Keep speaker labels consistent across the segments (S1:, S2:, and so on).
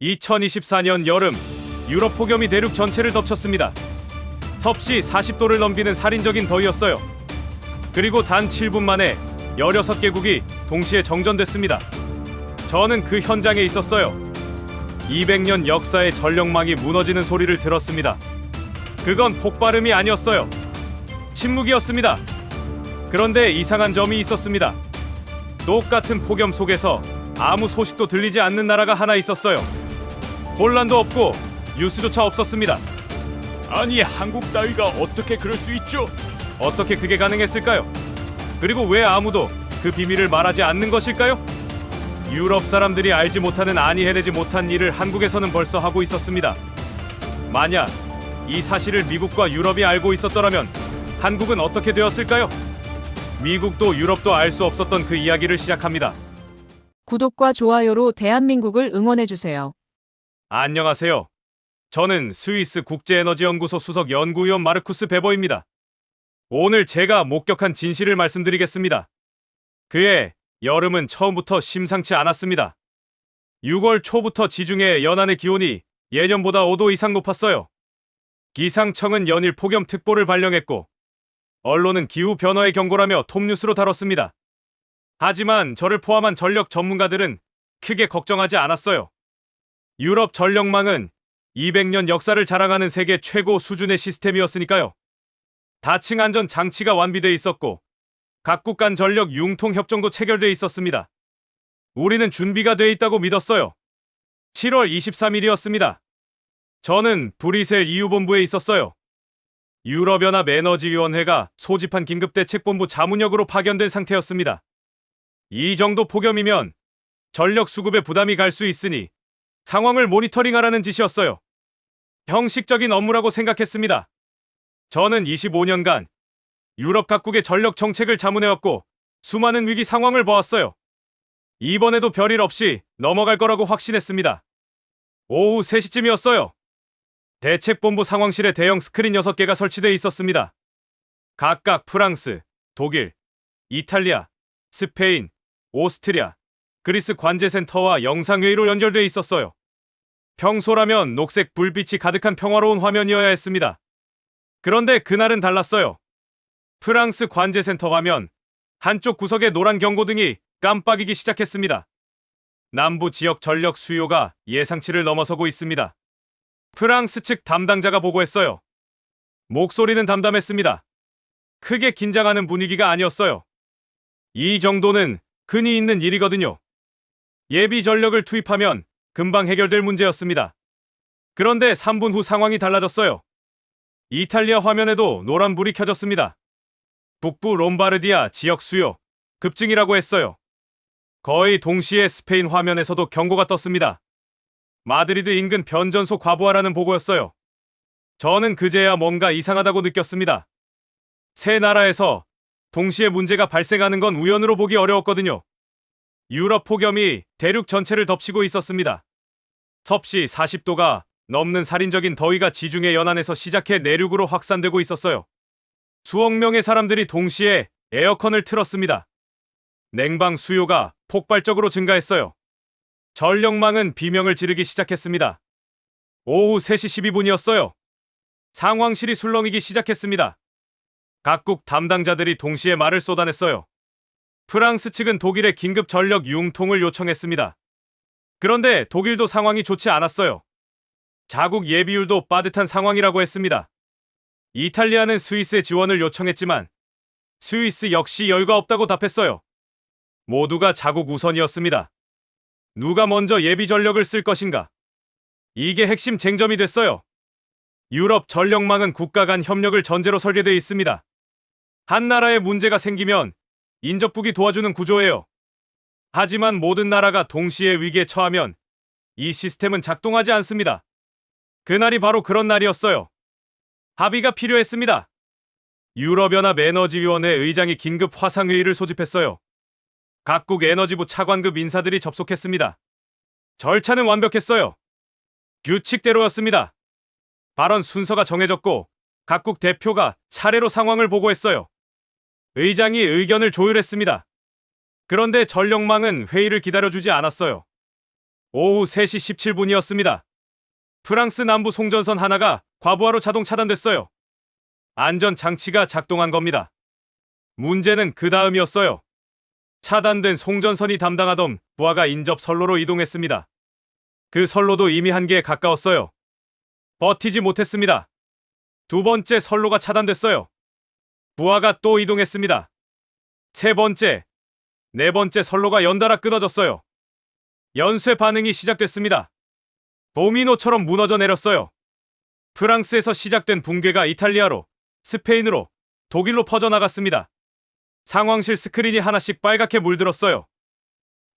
S1: 2024년 여름, 유럽 폭염이 대륙 전체를 덮쳤습니다. 섭씨 40도를 넘기는 살인적인 더위였어요. 그리고 단 7분 만에 16개국이 동시에 정전됐습니다. 저는 그 현장에 있었어요. 200년 역사의 전력망이 무너지는 소리를 들었습니다. 그건 폭발음이 아니었어요. 침묵이었습니다. 그런데 이상한 점이 있었습니다. 똑같은 폭염 속에서 아무 소식도 들리지 않는 나라가 하나 있었어요. 혼란도 없고 뉴스조차 없었습니다.
S2: 아니, 한국 따위가 어떻게 그럴 수 있죠?
S1: 어떻게 그게 가능했을까요? 그리고 왜 아무도 그 비밀을 말하지 않는 것일까요? 유럽 사람들이 알지 못하는, 아니 해내지 못한 일을 한국에서는 벌써 하고 있었습니다. 만약 이 사실을 미국과 유럽이 알고 있었더라면 한국은 어떻게 되었을까요? 미국도 유럽도 알 수 없었던 그 이야기를 시작합니다.
S3: 구독과 좋아요로 대한민국을 응원해주세요.
S1: 안녕하세요. 저는 스위스 국제에너지연구소 수석 연구위원 마르쿠스 베버입니다. 오늘 제가 목격한 진실을 말씀드리겠습니다. 그해 여름은 처음부터 심상치 않았습니다. 6월 초부터 지중해 연안의 기온이 예년보다 5도 이상 높았어요. 기상청은 연일 폭염특보를 발령했고 언론은 기후변화의 경고라며 톱뉴스로 다뤘습니다. 하지만 저를 포함한 전력 전문가들은 크게 걱정하지 않았어요. 유럽 전력망은 200년 역사를 자랑하는 세계 최고 수준의 시스템이었으니까요. 다층 안전 장치가 완비돼 있었고 각국 간 전력 융통 협정도 체결돼 있었습니다. 우리는 준비가 돼 있다고 믿었어요. 7월 23일이었습니다. 저는 브뤼셀 EU본부에 있었어요. 유럽연합 에너지위원회가 소집한 긴급대책본부 자문역으로 파견된 상태였습니다. 이 정도 폭염이면 전력 수급에 부담이 갈 수 있으니 상황을 모니터링하라는 지시였어요. 형식적인 업무라고 생각했습니다. 저는 25년간 유럽 각국의 전력 정책을 자문해왔고 수많은 위기 상황을 보았어요. 이번에도 별일 없이 넘어갈 거라고 확신했습니다. 오후 3시쯤이었어요. 대책본부 상황실에 대형 스크린 6개가 설치되어 있었습니다. 각각 프랑스, 독일, 이탈리아, 스페인, 오스트리아, 그리스 관제센터와 영상회의로 연결되어 있었어요. 평소라면 녹색 불빛이 가득한 평화로운 화면이어야 했습니다. 그런데 그날은 달랐어요. 프랑스 관제센터 화면 한쪽 구석에 노란 경고등이 깜빡이기 시작했습니다. 남부 지역 전력 수요가 예상치를 넘어서고 있습니다. 프랑스 측 담당자가 보고했어요. 목소리는 담담했습니다. 크게 긴장하는 분위기가 아니었어요. 이 정도는 흔히 있는 일이거든요. 예비 전력을 투입하면 금방 해결될 문제였습니다. 그런데 3분 후 상황이 달라졌어요. 이탈리아 화면에도 노란불이 켜졌습니다. 북부 롬바르디아 지역 수요 급증이라고 했어요. 거의 동시에 스페인 화면에서도 경고가 떴습니다. 마드리드 인근 변전소 과부하라는 보고였어요. 저는 그제야 뭔가 이상하다고 느꼈습니다. 세 나라에서 동시에 문제가 발생하는 건 우연으로 보기 어려웠거든요. 유럽 폭염이 대륙 전체를 덮치고 있었습니다. 섭씨 40도가 넘는 살인적인 더위가 지중해 연안에서 시작해 내륙으로 확산되고 있었어요. 수억 명의 사람들이 동시에 에어컨을 틀었습니다. 냉방 수요가 폭발적으로 증가했어요. 전력망은 비명을 지르기 시작했습니다. 오후 3시 12분이었어요. 상황실이 술렁이기 시작했습니다. 각국 담당자들이 동시에 말을 쏟아냈어요. 프랑스 측은 독일에 긴급 전력 융통을 요청했습니다. 그런데 독일도 상황이 좋지 않았어요. 자국 예비율도 빠듯한 상황이라고 했습니다. 이탈리아는 스위스의 지원을 요청했지만 스위스 역시 여유가 없다고 답했어요. 모두가 자국 우선이었습니다. 누가 먼저 예비 전력을 쓸 것인가? 이게 핵심 쟁점이 됐어요. 유럽 전력망은 국가 간 협력을 전제로 설계되어 있습니다. 한 나라에 문제가 생기면 인접국이 도와주는 구조예요. 하지만 모든 나라가 동시에 위기에 처하면 이 시스템은 작동하지 않습니다. 그날이 바로 그런 날이었어요. 합의가 필요했습니다. 유럽연합 에너지위원회 의장이 긴급 화상회의를 소집했어요. 각국 에너지부 차관급 인사들이 접속했습니다. 절차는 완벽했어요. 규칙대로였습니다. 발언 순서가 정해졌고 각국 대표가 차례로 상황을 보고했어요. 의장이 의견을 조율했습니다. 그런데 전력망은 회의를 기다려주지 않았어요. 오후 3시 17분이었습니다. 프랑스 남부 송전선 하나가 과부하로 자동 차단됐어요. 안전 장치가 작동한 겁니다. 문제는 그 다음이었어요. 차단된 송전선이 담당하던 부하가 인접 선로로 이동했습니다. 그 선로도 이미 한계에 가까웠어요. 버티지 못했습니다. 두 번째 선로가 차단됐어요. 부하가 또 이동했습니다. 세 번째, 네 번째 선로가 연달아 끊어졌어요. 연쇄 반응이 시작됐습니다. 도미노처럼 무너져 내렸어요. 프랑스에서 시작된 붕괴가 이탈리아로, 스페인으로, 독일로 퍼져나갔습니다. 상황실 스크린이 하나씩 빨갛게 물들었어요.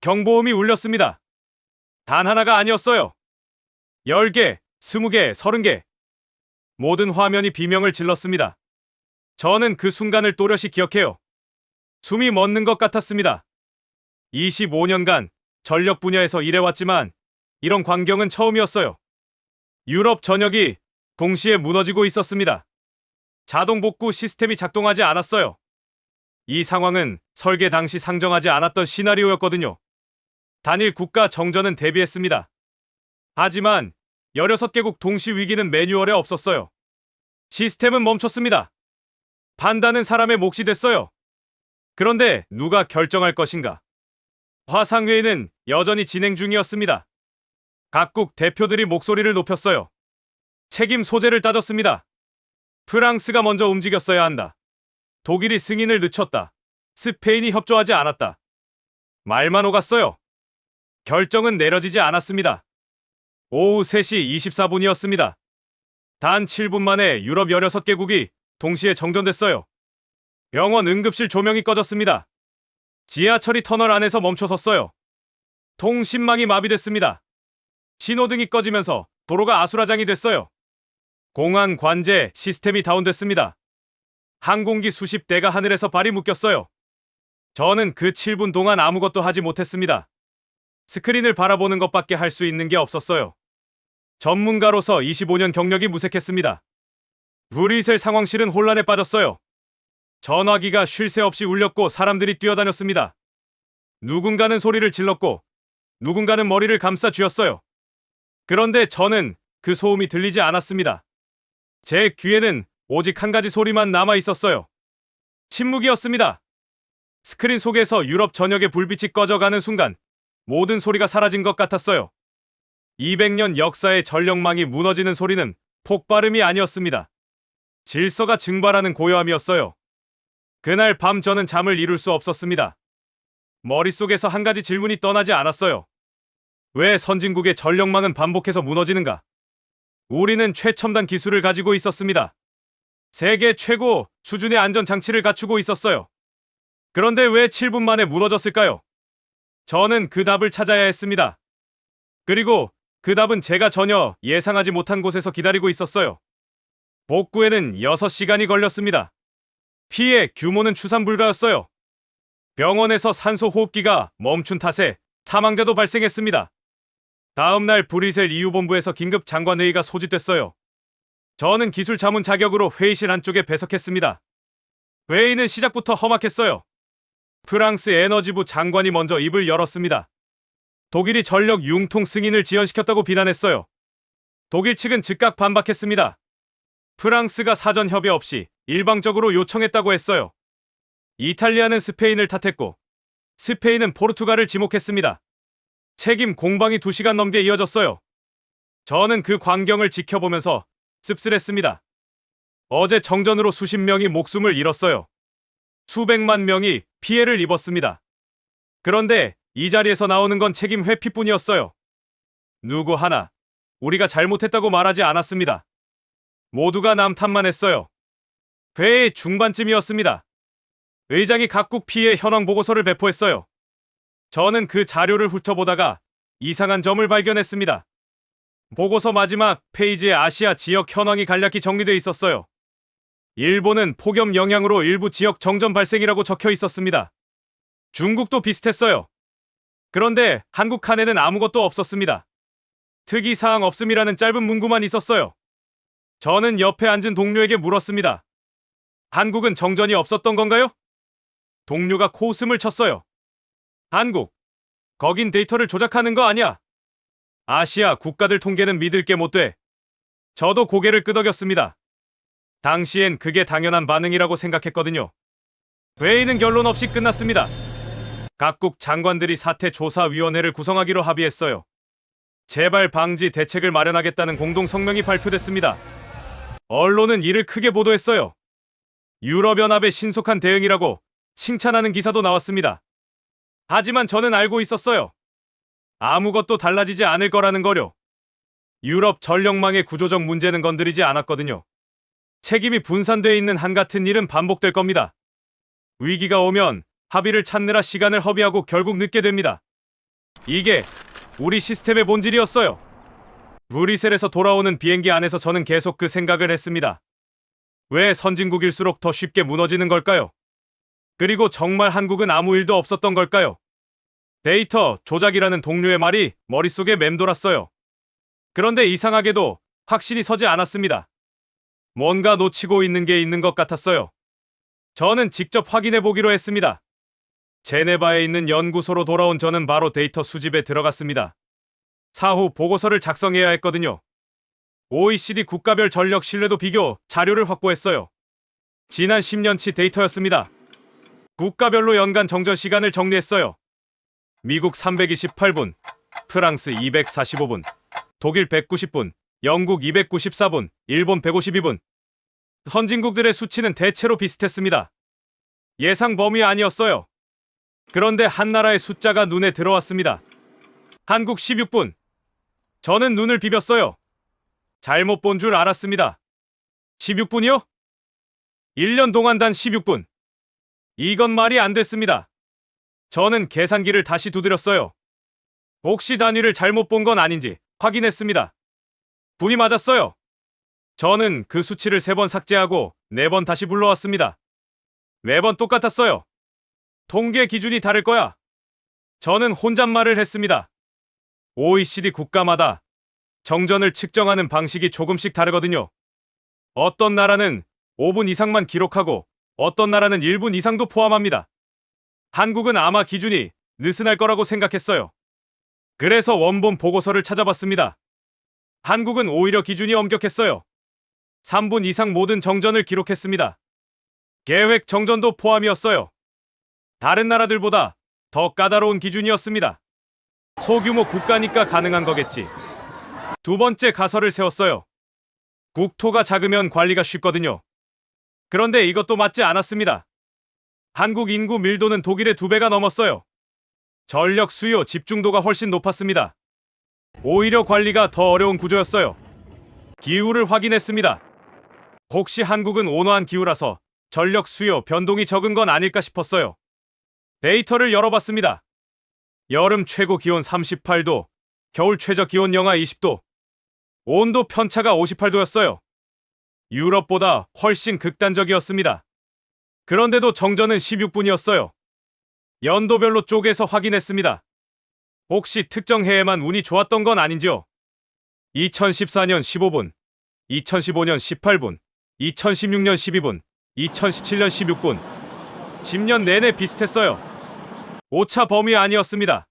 S1: 경보음이 울렸습니다. 단 하나가 아니었어요. 10개, 20개, 30개. 모든 화면이 비명을 질렀습니다. 저는 그 순간을 또렷이 기억해요. 숨이 멎는 것 같았습니다. 25년간 전력 분야에서 일해왔지만 이런 광경은 처음이었어요. 유럽 전역이 동시에 무너지고 있었습니다. 자동 복구 시스템이 작동하지 않았어요. 이 상황은 설계 당시 상정하지 않았던 시나리오였거든요. 단일 국가 정전은 대비했습니다. 하지만 16개국 동시 위기는 매뉴얼에 없었어요. 시스템은 멈췄습니다. 판단은 사람의 몫이 됐어요. 그런데 누가 결정할 것인가? 화상회의는 여전히 진행 중이었습니다. 각국 대표들이 목소리를 높였어요. 책임 소재를 따졌습니다. 프랑스가 먼저 움직였어야 한다. 독일이 승인을 늦췄다. 스페인이 협조하지 않았다. 말만 오갔어요. 결정은 내려지지 않았습니다. 오후 3시 24분이었습니다. 단 7분 만에 유럽 16개국이 동시에 정전됐어요. 병원 응급실 조명이 꺼졌습니다. 지하철이 터널 안에서 멈춰섰어요. 통신망이 마비됐습니다. 신호등이 꺼지면서 도로가 아수라장이 됐어요. 공항 관제 시스템이 다운됐습니다. 항공기 수십 대가 하늘에서 발이 묶였어요. 저는 그 7분 동안 아무것도 하지 못했습니다. 스크린을 바라보는 것밖에 할 수 있는 게 없었어요. 전문가로서 25년 경력이 무색했습니다. 브뤼셀 상황실은 혼란에 빠졌어요. 전화기가 쉴 새 없이 울렸고 사람들이 뛰어다녔습니다. 누군가는 소리를 질렀고 누군가는 머리를 감싸 쥐었어요. 그런데 저는 그 소음이 들리지 않았습니다. 제 귀에는 오직 한 가지 소리만 남아 있었어요. 침묵이었습니다. 스크린 속에서 유럽 전역의 불빛이 꺼져가는 순간 모든 소리가 사라진 것 같았어요. 200년 역사의 전력망이 무너지는 소리는 폭발음이 아니었습니다. 질서가 증발하는 고요함이었어요. 그날 밤 저는 잠을 이룰 수 없었습니다. 머릿속에서 한 가지 질문이 떠나지 않았어요. 왜 선진국의 전력망은 반복해서 무너지는가? 우리는 최첨단 기술을 가지고 있었습니다. 세계 최고 수준의 안전장치를 갖추고 있었어요. 그런데 왜 7분 만에 무너졌을까요? 저는 그 답을 찾아야 했습니다. 그리고 그 답은 제가 전혀 예상하지 못한 곳에서 기다리고 있었어요. 복구에는 6시간이 걸렸습니다. 피해 규모는 추산 불가였어요. 병원에서 산소 호흡기가 멈춘 탓에 사망자도 발생했습니다. 다음날 브뤼셀 EU본부에서 긴급 장관회의가 소집됐어요. 저는 기술 자문 자격으로 회의실 안쪽에 배석했습니다. 회의는 시작부터 험악했어요. 프랑스 에너지부 장관이 먼저 입을 열었습니다. 독일이 전력 융통 승인을 지연시켰다고 비난했어요. 독일 측은 즉각 반박했습니다. 프랑스가 사전 협의 없이 일방적으로 요청했다고 했어요. 이탈리아는 스페인을 탓했고 스페인은 포르투갈을 지목했습니다. 책임 공방이 2시간 넘게 이어졌어요. 저는 그 광경을 지켜보면서 씁쓸했습니다. 어제 정전으로 수십 명이 목숨을 잃었어요. 수백만 명이 피해를 입었습니다. 그런데 이 자리에서 나오는 건 책임 회피뿐이었어요. 누구 하나 우리가 잘못했다고 말하지 않았습니다. 모두가 남 탓만 했어요. 회의 중반쯤이었습니다. 의장이 각국 피해 현황 보고서를 배포했어요. 저는 그 자료를 훑어보다가 이상한 점을 발견했습니다. 보고서 마지막 페이지에 아시아 지역 현황이 간략히 정리되어 있었어요. 일본은 폭염 영향으로 일부 지역 정전 발생이라고 적혀 있었습니다. 중국도 비슷했어요. 그런데 한국 칸에는 아무것도 없었습니다. 특이사항 없음이라는 짧은 문구만 있었어요. 저는 옆에 앉은 동료에게 물었습니다. 한국은 정전이 없었던 건가요? 동료가 코웃음을 쳤어요. 한국, 거긴 데이터를 조작하는 거 아니야? 아시아 국가들 통계는 믿을 게 못 돼. 저도 고개를 끄덕였습니다. 당시엔 그게 당연한 반응이라고 생각했거든요. 회의는 결론 없이 끝났습니다. 각국 장관들이 사태조사위원회를 구성하기로 합의했어요. 재발 방지 대책을 마련하겠다는 공동 성명이 발표됐습니다. 언론은 이를 크게 보도했어요. 유럽연합의 신속한 대응이라고 칭찬하는 기사도 나왔습니다. 하지만 저는 알고 있었어요. 아무것도 달라지지 않을 거라는 거요. 유럽 전력망의 구조적 문제는 건드리지 않았거든요. 책임이 분산돼 있는 한같은 일은 반복될 겁니다. 위기가 오면 합의를 찾느라 시간을 허비하고 결국 늦게 됩니다. 이게 우리 시스템의 본질이었어요. 브뤼셀에서 돌아오는 비행기 안에서 저는 계속 그 생각을 했습니다. 왜 선진국일수록 더 쉽게 무너지는 걸까요? 그리고 정말 한국은 아무 일도 없었던 걸까요? 데이터 조작이라는 동료의 말이 머릿속에 맴돌았어요. 그런데 이상하게도 확신이 서지 않았습니다. 뭔가 놓치고 있는 게 있는 것 같았어요. 저는 직접 확인해 보기로 했습니다. 제네바에 있는 연구소로 돌아온 저는 바로 데이터 수집에 들어갔습니다. 사후 보고서를 작성해야 했거든요. OECD 국가별 전력 신뢰도 비교 자료를 확보했어요. 지난 10년치 데이터였습니다. 국가별로 연간 정전 시간을 정리했어요. 미국 328분, 프랑스 245분, 독일 190분, 영국 294분, 일본 152분. 선진국들의 수치는 대체로 비슷했습니다. 예상 범위 아니었어요. 그런데 한 나라의 숫자가 눈에 들어왔습니다. 한국 16분. 저는 눈을 비볐어요. 잘못 본 줄 알았습니다. 16분이요? 1년 동안 단 16분. 이건 말이 안 됐습니다. 저는 계산기를 다시 두드렸어요. 혹시 단위를 잘못 본 건 아닌지 확인했습니다. 분이 맞았어요. 저는 그 수치를 3번 삭제하고 4번 다시 불러왔습니다. 매번 똑같았어요. 통계 기준이 다를 거야. 저는 혼잣말을 했습니다. OECD 국가마다 정전을 측정하는 방식이 조금씩 다르거든요. 어떤 나라는 5분 이상만 기록하고 어떤 나라는 1분 이상도 포함합니다. 한국은 아마 기준이 느슨할 거라고 생각했어요. 그래서 원본 보고서를 찾아봤습니다. 한국은 오히려 기준이 엄격했어요. 3분 이상 모든 정전을 기록했습니다. 계획 정전도 포함이었어요. 다른 나라들보다 더 까다로운 기준이었습니다. 소규모 국가니까 가능한 거겠지. 두 번째 가설을 세웠어요. 국토가 작으면 관리가 쉽거든요. 그런데 이것도 맞지 않았습니다. 한국 인구 밀도는 독일의 2배가 넘었어요. 전력 수요 집중도가 훨씬 높았습니다. 오히려 관리가 더 어려운 구조였어요. 기후를 확인했습니다. 혹시 한국은 온화한 기후라서 전력 수요 변동이 적은 건 아닐까 싶었어요. 데이터를 열어봤습니다. 여름 최고 기온 38도, 겨울 최저 기온 영하 20도, 온도 편차가 58도였어요. 유럽보다 훨씬 극단적이었습니다. 그런데도 정전은 16분이었어요. 연도별로 쪼개서 확인했습니다. 혹시 특정 해에만 운이 좋았던 건 아닌지요? 2014년 15분, 2015년 18분, 2016년 12분, 2017년 16분. 10년 내내 비슷했어요. 오차 범위 아니었습니다.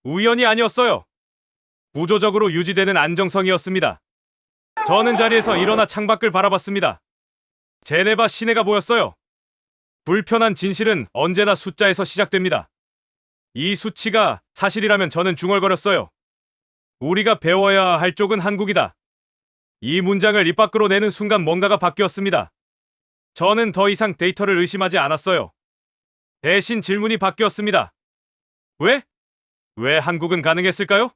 S1: 우연이 아니었어요. 구조적으로 유지되는 안정성이었습니다. 저는 자리에서 일어나 창밖을 바라봤습니다. 제네바 시내가 보였어요. 불편한 진실은 언제나 숫자에서 시작됩니다. 이 수치가 사실이라면 저는 중얼거렸어요. 우리가 배워야 할 쪽은 한국이다. 이 문장을 입 밖으로 내는 순간 뭔가가 바뀌었습니다. 저는 더 이상 데이터를 의심하지 않았어요. 대신 질문이 바뀌었습니다. 왜? 왜 한국은 가능했을까요?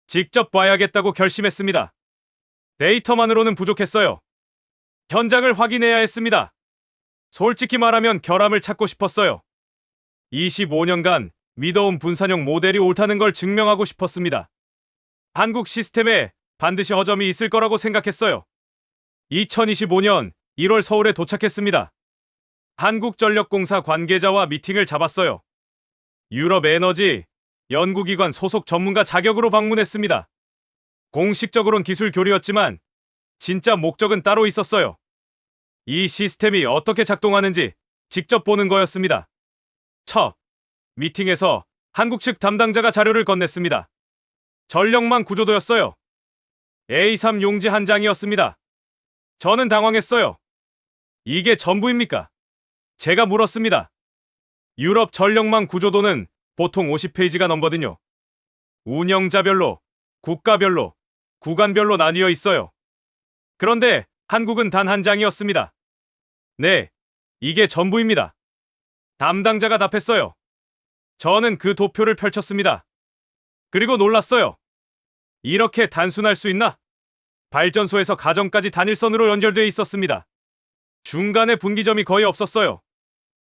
S1: 직접 봐야겠다고 결심했습니다. 데이터만으로는 부족했어요. 현장을 확인해야 했습니다. 솔직히 말하면 결함을 찾고 싶었어요. 25년간 믿어온 분산형 모델이 옳다는 걸 증명하고 싶었습니다. 한국 시스템에 반드시 허점이 있을 거라고 생각했어요. 2025년 1월 서울에 도착했습니다. 한국전력공사 관계자와 미팅을 잡았어요. 유럽 에너지 연구기관 소속 전문가 자격으로 방문했습니다. 공식적으로는 기술 교류였지만 진짜 목적은 따로 있었어요. 이 시스템이 어떻게 작동하는지 직접 보는 거였습니다. 첫 미팅에서 한국 측 담당자가 자료를 건넸습니다. 전력망 구조도였어요. A3 용지 한 장이었습니다. 저는 당황했어요. 이게 전부입니까? 제가 물었습니다. 유럽 전력망 구조도는 보통 50페이지가 넘거든요. 운영자별로, 국가별로, 구간별로 나뉘어 있어요. 그런데 한국은 단 한 장이었습니다. 네, 이게 전부입니다. 담당자가 답했어요. 저는 그 도표를 펼쳤습니다. 그리고 놀랐어요. 이렇게 단순할 수 있나? 발전소에서 가정까지 단일선으로 연결돼 있었습니다. 중간에 분기점이 거의 없었어요.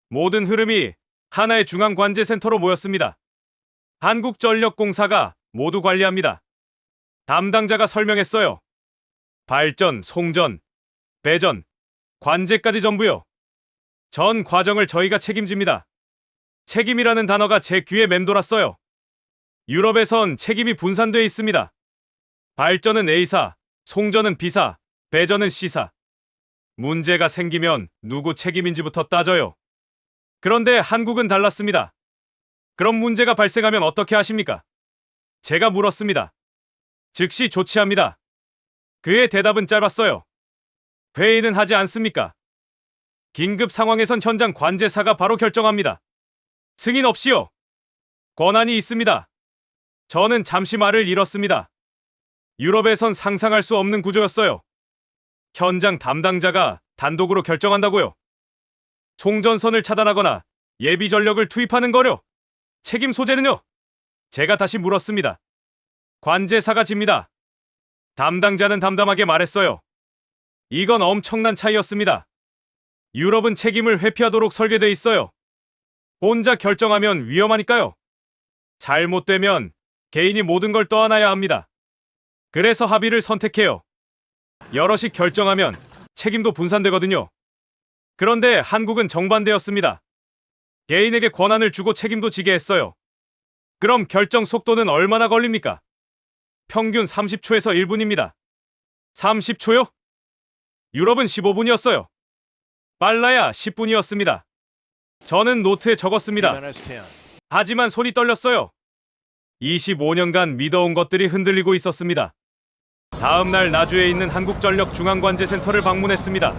S1: 모든 흐름이 하나의 중앙관제센터로 모였습니다. 한국전력공사가 모두 관리합니다. 담당자가 설명했어요. 발전, 송전, 배전, 관제까지 전부요. 전 과정을 저희가 책임집니다. 책임이라는 단어가 제 귀에 맴돌았어요. 유럽에선 책임이 분산되어 있습니다. 발전은 A사, 송전은 B사, 배전은 C사. 문제가 생기면 누구 책임인지부터 따져요. 그런데 한국은 달랐습니다. 그럼 문제가 발생하면 어떻게 하십니까? 제가 물었습니다. 즉시 조치합니다. 그의 대답은 짧았어요. 회의는 하지 않습니까? 긴급 상황에선 현장 관제사가 바로 결정합니다. 승인 없이요. 권한이 있습니다. 저는 잠시 말을 잃었습니다. 유럽에선 상상할 수 없는 구조였어요. 현장 담당자가 단독으로 결정한다고요. 송전선을 차단하거나 예비 전력을 투입하는 거요. 책임 소재는요? 제가 다시 물었습니다. 관제사가 집니다. 담당자는 담담하게 말했어요. 이건 엄청난 차이였습니다. 유럽은 책임을 회피하도록 설계돼 있어요. 혼자 결정하면 위험하니까요. 잘못되면 개인이 모든 걸 떠안아야 합니다. 그래서 합의를 선택해요. 여럿이 결정하면 책임도 분산되거든요. 그런데 한국은 정반대였습니다. 개인에게 권한을 주고 책임도 지게 했어요. 그럼 결정 속도는 얼마나 걸립니까? 평균 30초에서 1분입니다. 30초요? 유럽은 15분이었어요. 빨라야 10분이었습니다. 저는 노트에 적었습니다. 하지만 손이 떨렸어요. 25년간 믿어온 것들이 흔들리고 있었습니다. 다음 날 나주에 있는 한국전력 중앙관제센터를 방문했습니다.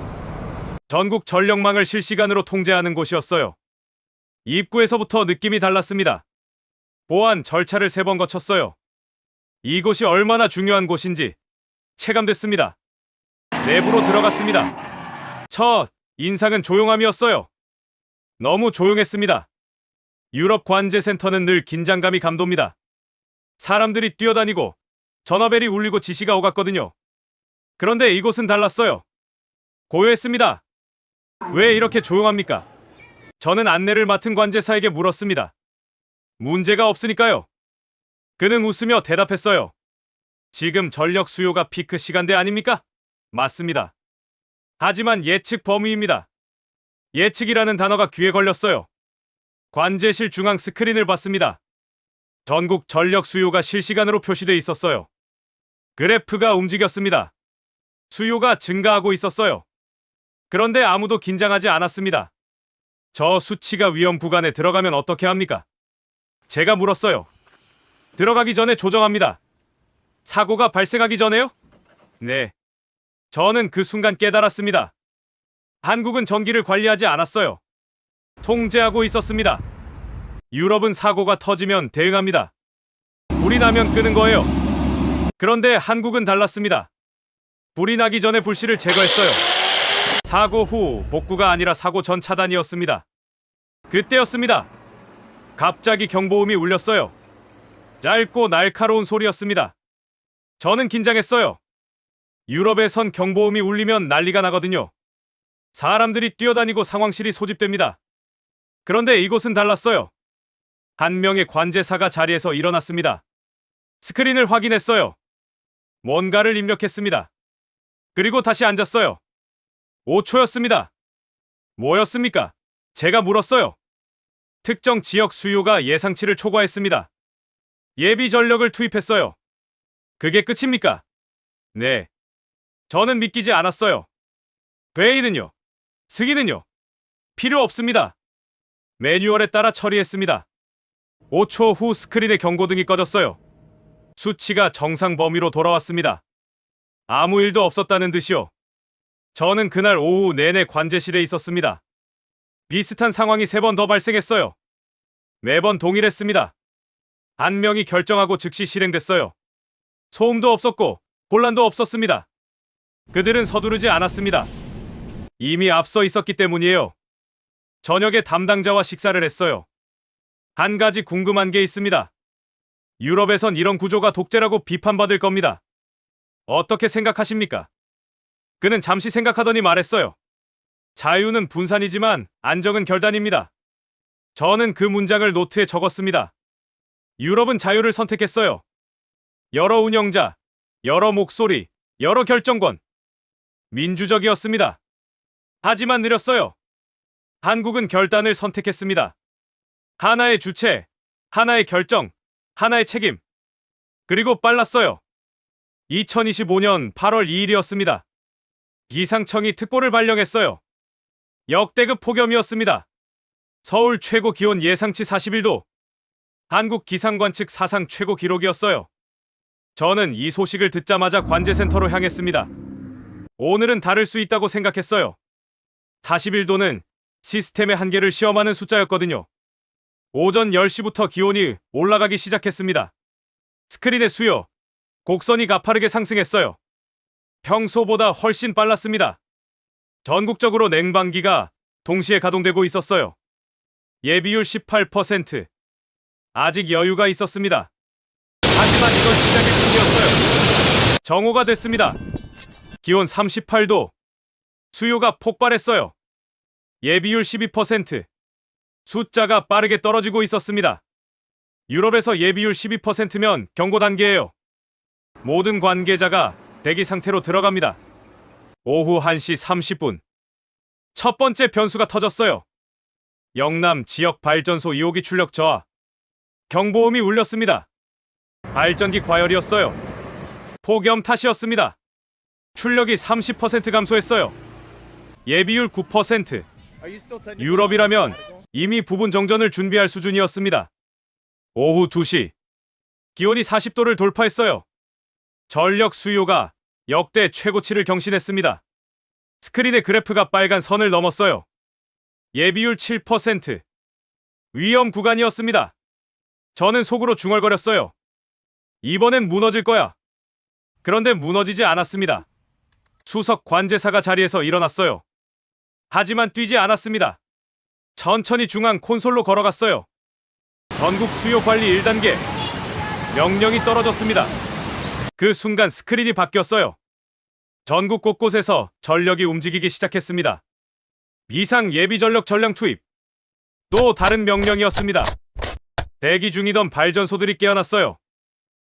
S1: 전국 전력망을 실시간으로 통제하는 곳이었어요. 입구에서부터 느낌이 달랐습니다. 보안 절차를 3번 거쳤어요. 이곳이 얼마나 중요한 곳인지 체감됐습니다. 내부로 들어갔습니다. 첫 인상은 조용함이었어요. 너무 조용했습니다. 유럽 관제센터는 늘 긴장감이 감돕니다. 사람들이 뛰어다니고 전화벨이 울리고 지시가 오갔거든요. 그런데 이곳은 달랐어요. 고요했습니다. 왜 이렇게 조용합니까? 저는 안내를 맡은 관제사에게 물었습니다. 문제가 없으니까요. 그는 웃으며 대답했어요. 지금 전력 수요가 피크 시간대 아닙니까? 맞습니다. 하지만 예측 범위입니다. 예측이라는 단어가 귀에 걸렸어요. 관제실 중앙 스크린을 봤습니다. 전국 전력 수요가 실시간으로 표시돼 있었어요. 그래프가 움직였습니다. 수요가 증가하고 있었어요. 그런데 아무도 긴장하지 않았습니다. 저 수치가 위험 구간에 들어가면 어떻게 합니까? 제가 물었어요. 들어가기 전에 조정합니다. 사고가 발생하기 전에요? 네. 저는 그 순간 깨달았습니다. 한국은 전기를 관리하지 않았어요. 통제하고 있었습니다. 유럽은 사고가 터지면 대응합니다. 불이 나면 끄는 거예요. 그런데 한국은 달랐습니다. 불이 나기 전에 불씨를 제거했어요. 사고 후 복구가 아니라 사고 전 차단이었습니다. 그때였습니다. 갑자기 경보음이 울렸어요. 짧고 날카로운 소리였습니다. 저는 긴장했어요. 유럽에선 경보음이 울리면 난리가 나거든요. 사람들이 뛰어다니고 상황실이 소집됩니다. 그런데 이곳은 달랐어요. 한 명의 관제사가 자리에서 일어났습니다. 스크린을 확인했어요. 뭔가를 입력했습니다. 그리고 다시 앉았어요. 5초였습니다. 뭐였습니까? 제가 물었어요. 특정 지역 수요가 예상치를 초과했습니다. 예비 전력을 투입했어요. 그게 끝입니까? 네. 저는 믿기지 않았어요. 회의는요? 승인은요? 필요 없습니다. 매뉴얼에 따라 처리했습니다. 5초 후 스크린의 경고등이 꺼졌어요. 수치가 정상 범위로 돌아왔습니다. 아무 일도 없었다는 듯이요. 저는 그날 오후 내내 관제실에 있었습니다. 비슷한 상황이 3번 더 발생했어요. 매번 동일했습니다. 한 명이 결정하고 즉시 실행됐어요. 소음도 없었고 혼란도 없었습니다. 그들은 서두르지 않았습니다. 이미 앞서 있었기 때문이에요. 저녁에 담당자와 식사를 했어요. 한 가지 궁금한 게 있습니다. 유럽에선 이런 구조가 독재라고 비판받을 겁니다. 어떻게 생각하십니까? 그는 잠시 생각하더니 말했어요. 자유는 분산이지만 안정은 결단입니다. 저는 그 문장을 노트에 적었습니다. 유럽은 자유를 선택했어요. 여러 운영자, 여러 목소리, 여러 결정권. 민주적이었습니다. 하지만 느렸어요. 한국은 결단을 선택했습니다. 하나의 주체, 하나의 결정, 하나의 책임. 그리고 빨랐어요. 2025년 8월 2일이었습니다. 기상청이 특보를 발령했어요. 역대급 폭염이었습니다. 서울 최고 기온 예상치 41도. 한국 기상관 측 사상 최고 기록이었어요. 저는 이 소식을 듣자마자 관제센터로 향했습니다. 오늘은 다를 수 있다고 생각했어요. 41도는 시스템의 한계를 시험하는 숫자였거든요. 오전 10시부터 기온이 올라가기 시작했습니다. 스크린의 수요, 곡선이 가파르게 상승했어요. 평소보다 훨씬 빨랐습니다. 전국적으로 냉방기가 동시에 가동되고 있었어요. 예비율 18%. 아직 여유가 있었습니다. 하지만 이건 시작의 뿐이었어요. 정오가 됐습니다. 기온 38도. 수요가 폭발했어요. 예비율 12%. 숫자가 빠르게 떨어지고 있었습니다. 유럽에서 예비율 12%면 경고 단계예요. 모든 관계자가 대기 상태로 들어갑니다. 오후 1시 30분. 첫 번째 변수가 터졌어요. 영남 지역 발전소 2호기 출력 저하. 경보음이 울렸습니다. 발전기 과열이었어요. 폭염 탓이었습니다. 출력이 30% 감소했어요. 예비율 9%. 유럽이라면 이미 부분 정전을 준비할 수준이었습니다. 오후 2시. 기온이 40도를 돌파했어요. 전력 수요가 역대 최고치를 경신했습니다. 스크린의 그래프가 빨간 선을 넘었어요. 예비율 7%. 위험 구간이었습니다. 저는 속으로 중얼거렸어요. 이번엔 무너질 거야. 그런데 무너지지 않았습니다. 수석 관제사가 자리에서 일어났어요. 하지만 뛰지 않았습니다. 천천히 중앙 콘솔로 걸어갔어요. 전국 수요 관리 1단계. 명령이 떨어졌습니다. 그 순간 스크린이 바뀌었어요. 전국 곳곳에서 전력이 움직이기 시작했습니다. 비상 예비 전력 전량 투입. 또 다른 명령이었습니다. 대기 중이던 발전소들이 깨어났어요.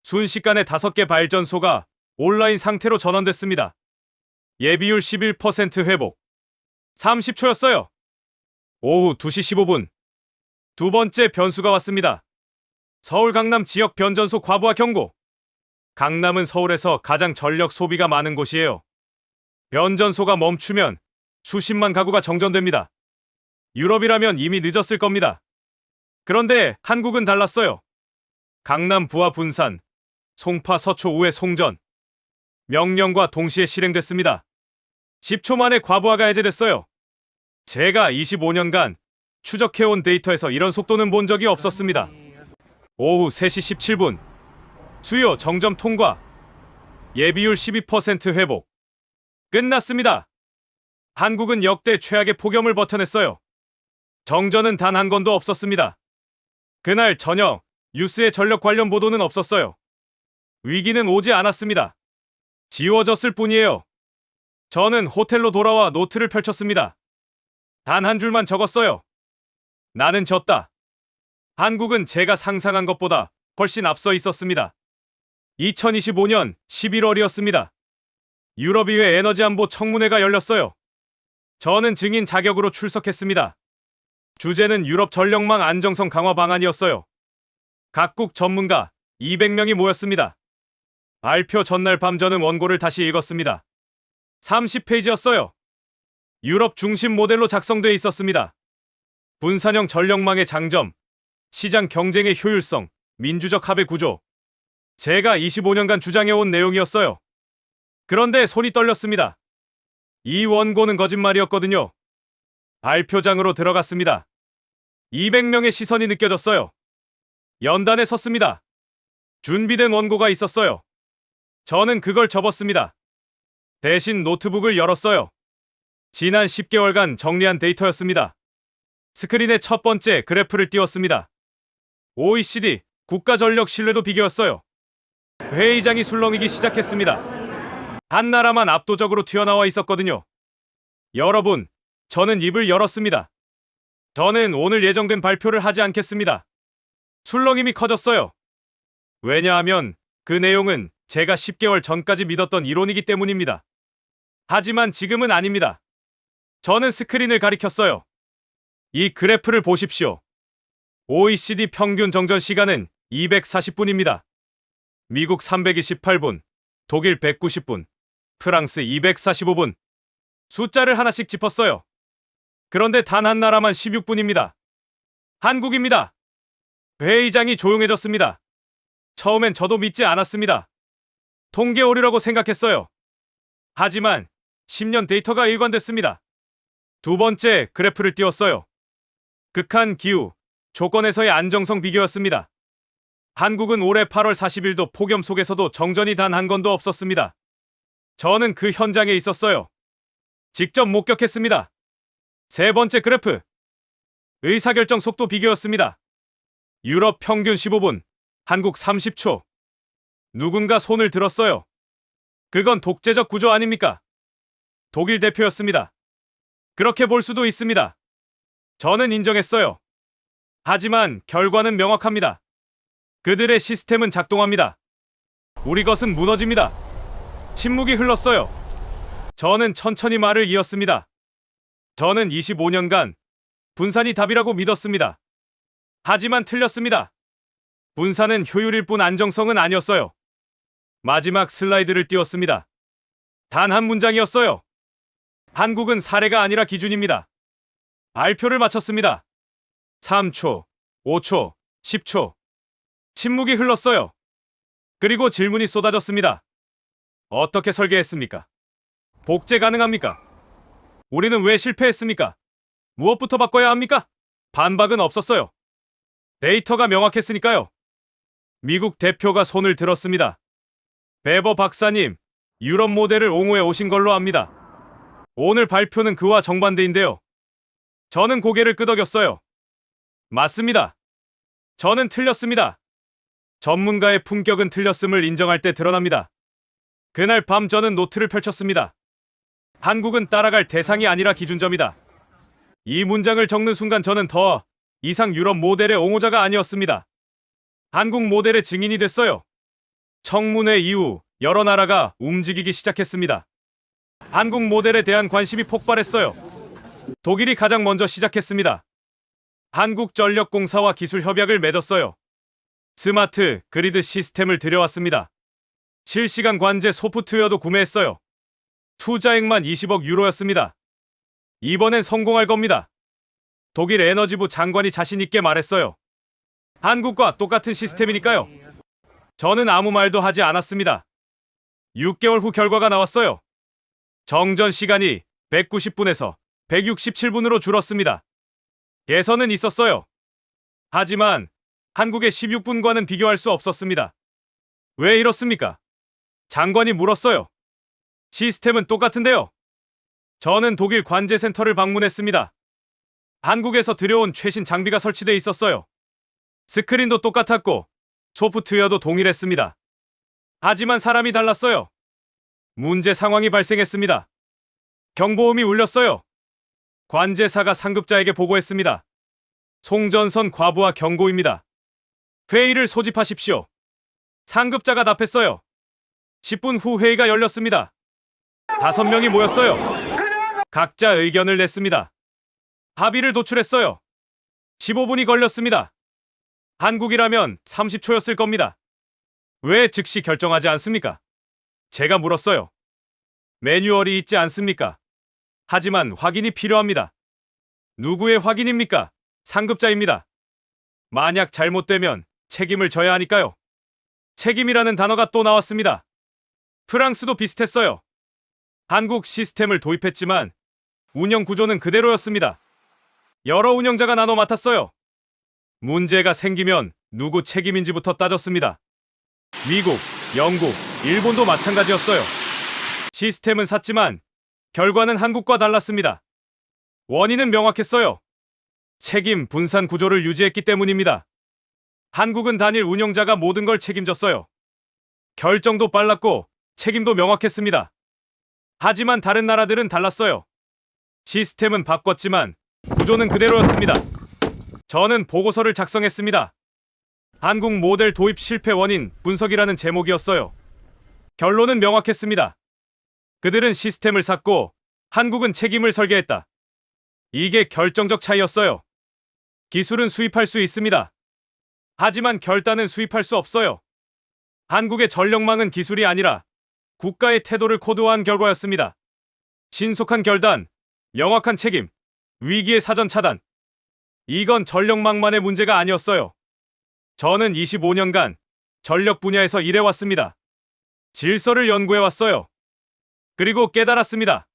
S1: 순식간에 5개 발전소가 온라인 상태로 전원됐습니다. 예비율 11% 회복. 30초였어요. 오후 2시 15분. 두 번째 변수가 왔습니다. 서울 강남 지역 변전소 과부하 경고. 강남은 서울에서 가장 전력 소비가 많은 곳이에요. 변전소가 멈추면 수십만 가구가 정전됩니다. 유럽이라면 이미 늦었을 겁니다. 그런데 한국은 달랐어요. 강남 부하 분산, 송파 서초 우회 송전. 명령과 동시에 실행됐습니다. 10초 만에 과부하가 해제됐어요. 제가 25년간 추적해온 데이터에서 이런 속도는 본 적이 없었습니다. 오후 3시 17분. 수요 정점 통과. 예비율 12% 회복. 끝났습니다. 한국은 역대 최악의 폭염을 버텨냈어요. 정전은 단 한 건도 없었습니다. 그날 저녁 뉴스에 전력 관련 보도는 없었어요. 위기는 오지 않았습니다. 지워졌을 뿐이에요. 저는 호텔로 돌아와 노트를 펼쳤습니다. 단 한 줄만 적었어요. 나는 졌다. 한국은 제가 상상한 것보다 훨씬 앞서 있었습니다. 2025년 11월이었습니다. 유럽의회 에너지안보 청문회가 열렸어요. 저는 증인 자격으로 출석했습니다. 주제는 유럽 전력망 안정성 강화 방안이었어요. 각국 전문가 200명이 모였습니다. 발표 전날 밤 저는 원고를 다시 읽었습니다. 30페이지였어요. 유럽 중심 모델로 작성돼 있었습니다. 분산형 전력망의 장점, 시장 경쟁의 효율성, 민주적 합의 구조. 제가 25년간 주장해온 내용이었어요. 그런데 손이 떨렸습니다. 이 원고는 거짓말이었거든요. 발표장으로 들어갔습니다. 200명의 시선이 느껴졌어요. 연단에 섰습니다. 준비된 원고가 있었어요. 저는 그걸 접었습니다. 대신 노트북을 열었어요. 지난 10개월간 정리한 데이터였습니다. 스크린에 첫 번째 그래프를 띄웠습니다. OECD 국가전력 신뢰도 비교였어요. 회의장이 술렁이기 시작했습니다. 한 나라만 압도적으로 튀어나와 있었거든요. 여러분, 저는 입을 열었습니다. 저는 오늘 예정된 발표를 하지 않겠습니다. 술렁임이 커졌어요. 왜냐하면 그 내용은 제가 10개월 전까지 믿었던 이론이기 때문입니다. 하지만 지금은 아닙니다. 저는 스크린을 가리켰어요. 이 그래프를 보십시오. OECD 평균 정전 시간은 240분입니다. 미국 328분, 독일 190분, 프랑스 245분. 숫자를 하나씩 짚었어요. 그런데 단 한 나라만 16분입니다. 한국입니다. 회의장이 조용해졌습니다. 처음엔 저도 믿지 않았습니다. 통계 오류라고 생각했어요. 하지만 10년 데이터가 일관됐습니다. 두 번째 그래프를 띄웠어요. 극한 기후, 조건에서의 안정성 비교였습니다. 한국은 올해 8월 40일도 폭염 속에서도 정전이 단 한 건도 없었습니다. 저는 그 현장에 있었어요. 직접 목격했습니다. 세 번째 그래프. 의사결정 속도 비교였습니다. 유럽 평균 15분, 한국 30초. 누군가 손을 들었어요. 그건 독재적 구조 아닙니까? 독일 대표였습니다. 그렇게 볼 수도 있습니다. 저는 인정했어요. 하지만 결과는 명확합니다. 그들의 시스템은 작동합니다. 우리 것은 무너집니다. 침묵이 흘렀어요. 저는 천천히 말을 이었습니다. 저는 25년간 분산이 답이라고 믿었습니다. 하지만 틀렸습니다. 분산은 효율일 뿐 안정성은 아니었어요. 마지막 슬라이드를 띄웠습니다. 단 한 문장이었어요. 한국은 사례가 아니라 기준입니다. 발표를 마쳤습니다. 3초, 5초, 10초. 침묵이 흘렀어요. 그리고 질문이 쏟아졌습니다. 어떻게 설계했습니까? 복제 가능합니까? 우리는 왜 실패했습니까? 무엇부터 바꿔야 합니까? 반박은 없었어요. 데이터가 명확했으니까요. 미국 대표가 손을 들었습니다. 베버 박사님, 유럽 모델을 옹호해 오신 걸로 압니다. 오늘 발표는 그와 정반대인데요. 저는 고개를 끄덕였어요. 맞습니다. 저는 틀렸습니다. 전문가의 품격은 틀렸음을 인정할 때 드러납니다. 그날 밤 저는 노트를 펼쳤습니다. 한국은 따라갈 대상이 아니라 기준점이다. 이 문장을 적는 순간 저는 더 이상 유럽 모델의 옹호자가 아니었습니다. 한국 모델의 증인이 됐어요. 청문회 이후 여러 나라가 움직이기 시작했습니다. 한국 모델에 대한 관심이 폭발했어요. 독일이 가장 먼저 시작했습니다. 한국전력공사와 기술 협약을 맺었어요. 스마트 그리드 시스템을 들여왔습니다. 실시간 관제 소프트웨어도 구매했어요. 투자액만 20억 유로였습니다. 이번엔 성공할 겁니다. 독일 에너지부 장관이 자신있게 말했어요. 한국과 똑같은 시스템이니까요. 저는 아무 말도 하지 않았습니다. 6개월 후 결과가 나왔어요. 정전 시간이 190분에서 167분으로 줄었습니다. 개선은 있었어요. 하지만 한국의 16분과는 비교할 수 없었습니다. 왜 이렇습니까? 장관이 물었어요. 시스템은 똑같은데요. 저는 독일 관제센터를 방문했습니다. 한국에서 들여온 최신 장비가 설치돼 있었어요. 스크린도 똑같았고 소프트웨어도 동일했습니다. 하지만 사람이 달랐어요. 문제 상황이 발생했습니다. 경보음이 울렸어요. 관제사가 상급자에게 보고했습니다. 송전선 과부하 경고입니다. 회의를 소집하십시오. 상급자가 답했어요. 10분 후 회의가 열렸습니다. 5명이 모였어요. 각자 의견을 냈습니다. 합의를 도출했어요. 15분이 걸렸습니다. 한국이라면 30초였을 겁니다. 왜 즉시 결정하지 않습니까? 제가 물었어요. 매뉴얼이 있지 않습니까? 하지만 확인이 필요합니다. 누구의 확인입니까? 상급자입니다. 만약 잘못되면 책임을 져야 하니까요. 책임이라는 단어가 또 나왔습니다. 프랑스도 비슷했어요. 한국 시스템을 도입했지만 운영 구조는 그대로였습니다. 여러 운영자가 나눠 맡았어요. 문제가 생기면 누구 책임인지부터 따졌습니다. 미국, 영국, 일본도 마찬가지였어요. 시스템은 샀지만 결과는 한국과 달랐습니다. 원인은 명확했어요. 책임 분산 구조를 유지했기 때문입니다. 한국은 단일 운영자가 모든 걸 책임졌어요. 결정도 빨랐고 책임도 명확했습니다. 하지만 다른 나라들은 달랐어요. 시스템은 바꿨지만 구조는 그대로였습니다. 저는 보고서를 작성했습니다. 한국 모델 도입 실패 원인 분석이라는 제목이었어요. 결론은 명확했습니다. 그들은 시스템을 샀고 한국은 책임을 설계했다. 이게 결정적 차이였어요. 기술은 수입할 수 있습니다. 하지만 결단은 수입할 수 없어요. 한국의 전력망은 기술이 아니라 국가의 태도를 코드화한 결과였습니다. 신속한 결단, 명확한 책임, 위기의 사전 차단. 이건 전력망만의 문제가 아니었어요. 저는 25년간 전력 분야에서 일해왔습니다. 질서를 연구해왔어요. 그리고 깨달았습니다.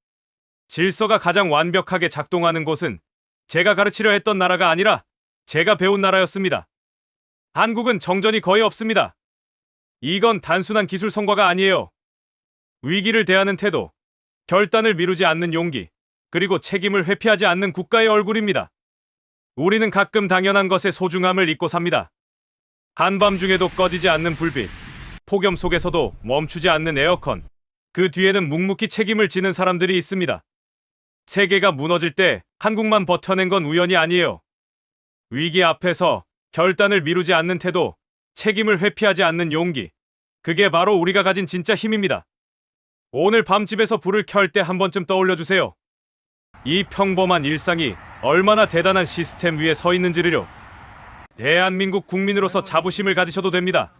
S1: 질서가 가장 완벽하게 작동하는 곳은 제가 가르치려 했던 나라가 아니라 제가 배운 나라였습니다. 한국은 정전이 거의 없습니다. 이건 단순한 기술 성과가 아니에요. 위기를 대하는 태도, 결단을 미루지 않는 용기, 그리고 책임을 회피하지 않는 국가의 얼굴입니다. 우리는 가끔 당연한 것의 소중함을 잊고 삽니다. 한밤중에도 꺼지지 않는 불빛, 폭염 속에서도 멈추지 않는 에어컨, 그 뒤에는 묵묵히 책임을 지는 사람들이 있습니다. 세계가 무너질 때 한국만 버텨낸 건 우연이 아니에요. 위기 앞에서 결단을 미루지 않는 태도, 책임을 회피하지 않는 용기, 그게 바로 우리가 가진 진짜 힘입니다. 오늘 밤 집에서 불을 켤 때 한 번쯤 떠올려주세요. 이 평범한 일상이 얼마나 대단한 시스템 위에 서 있는지를요. 대한민국 국민으로서 자부심을 가지셔도 됩니다.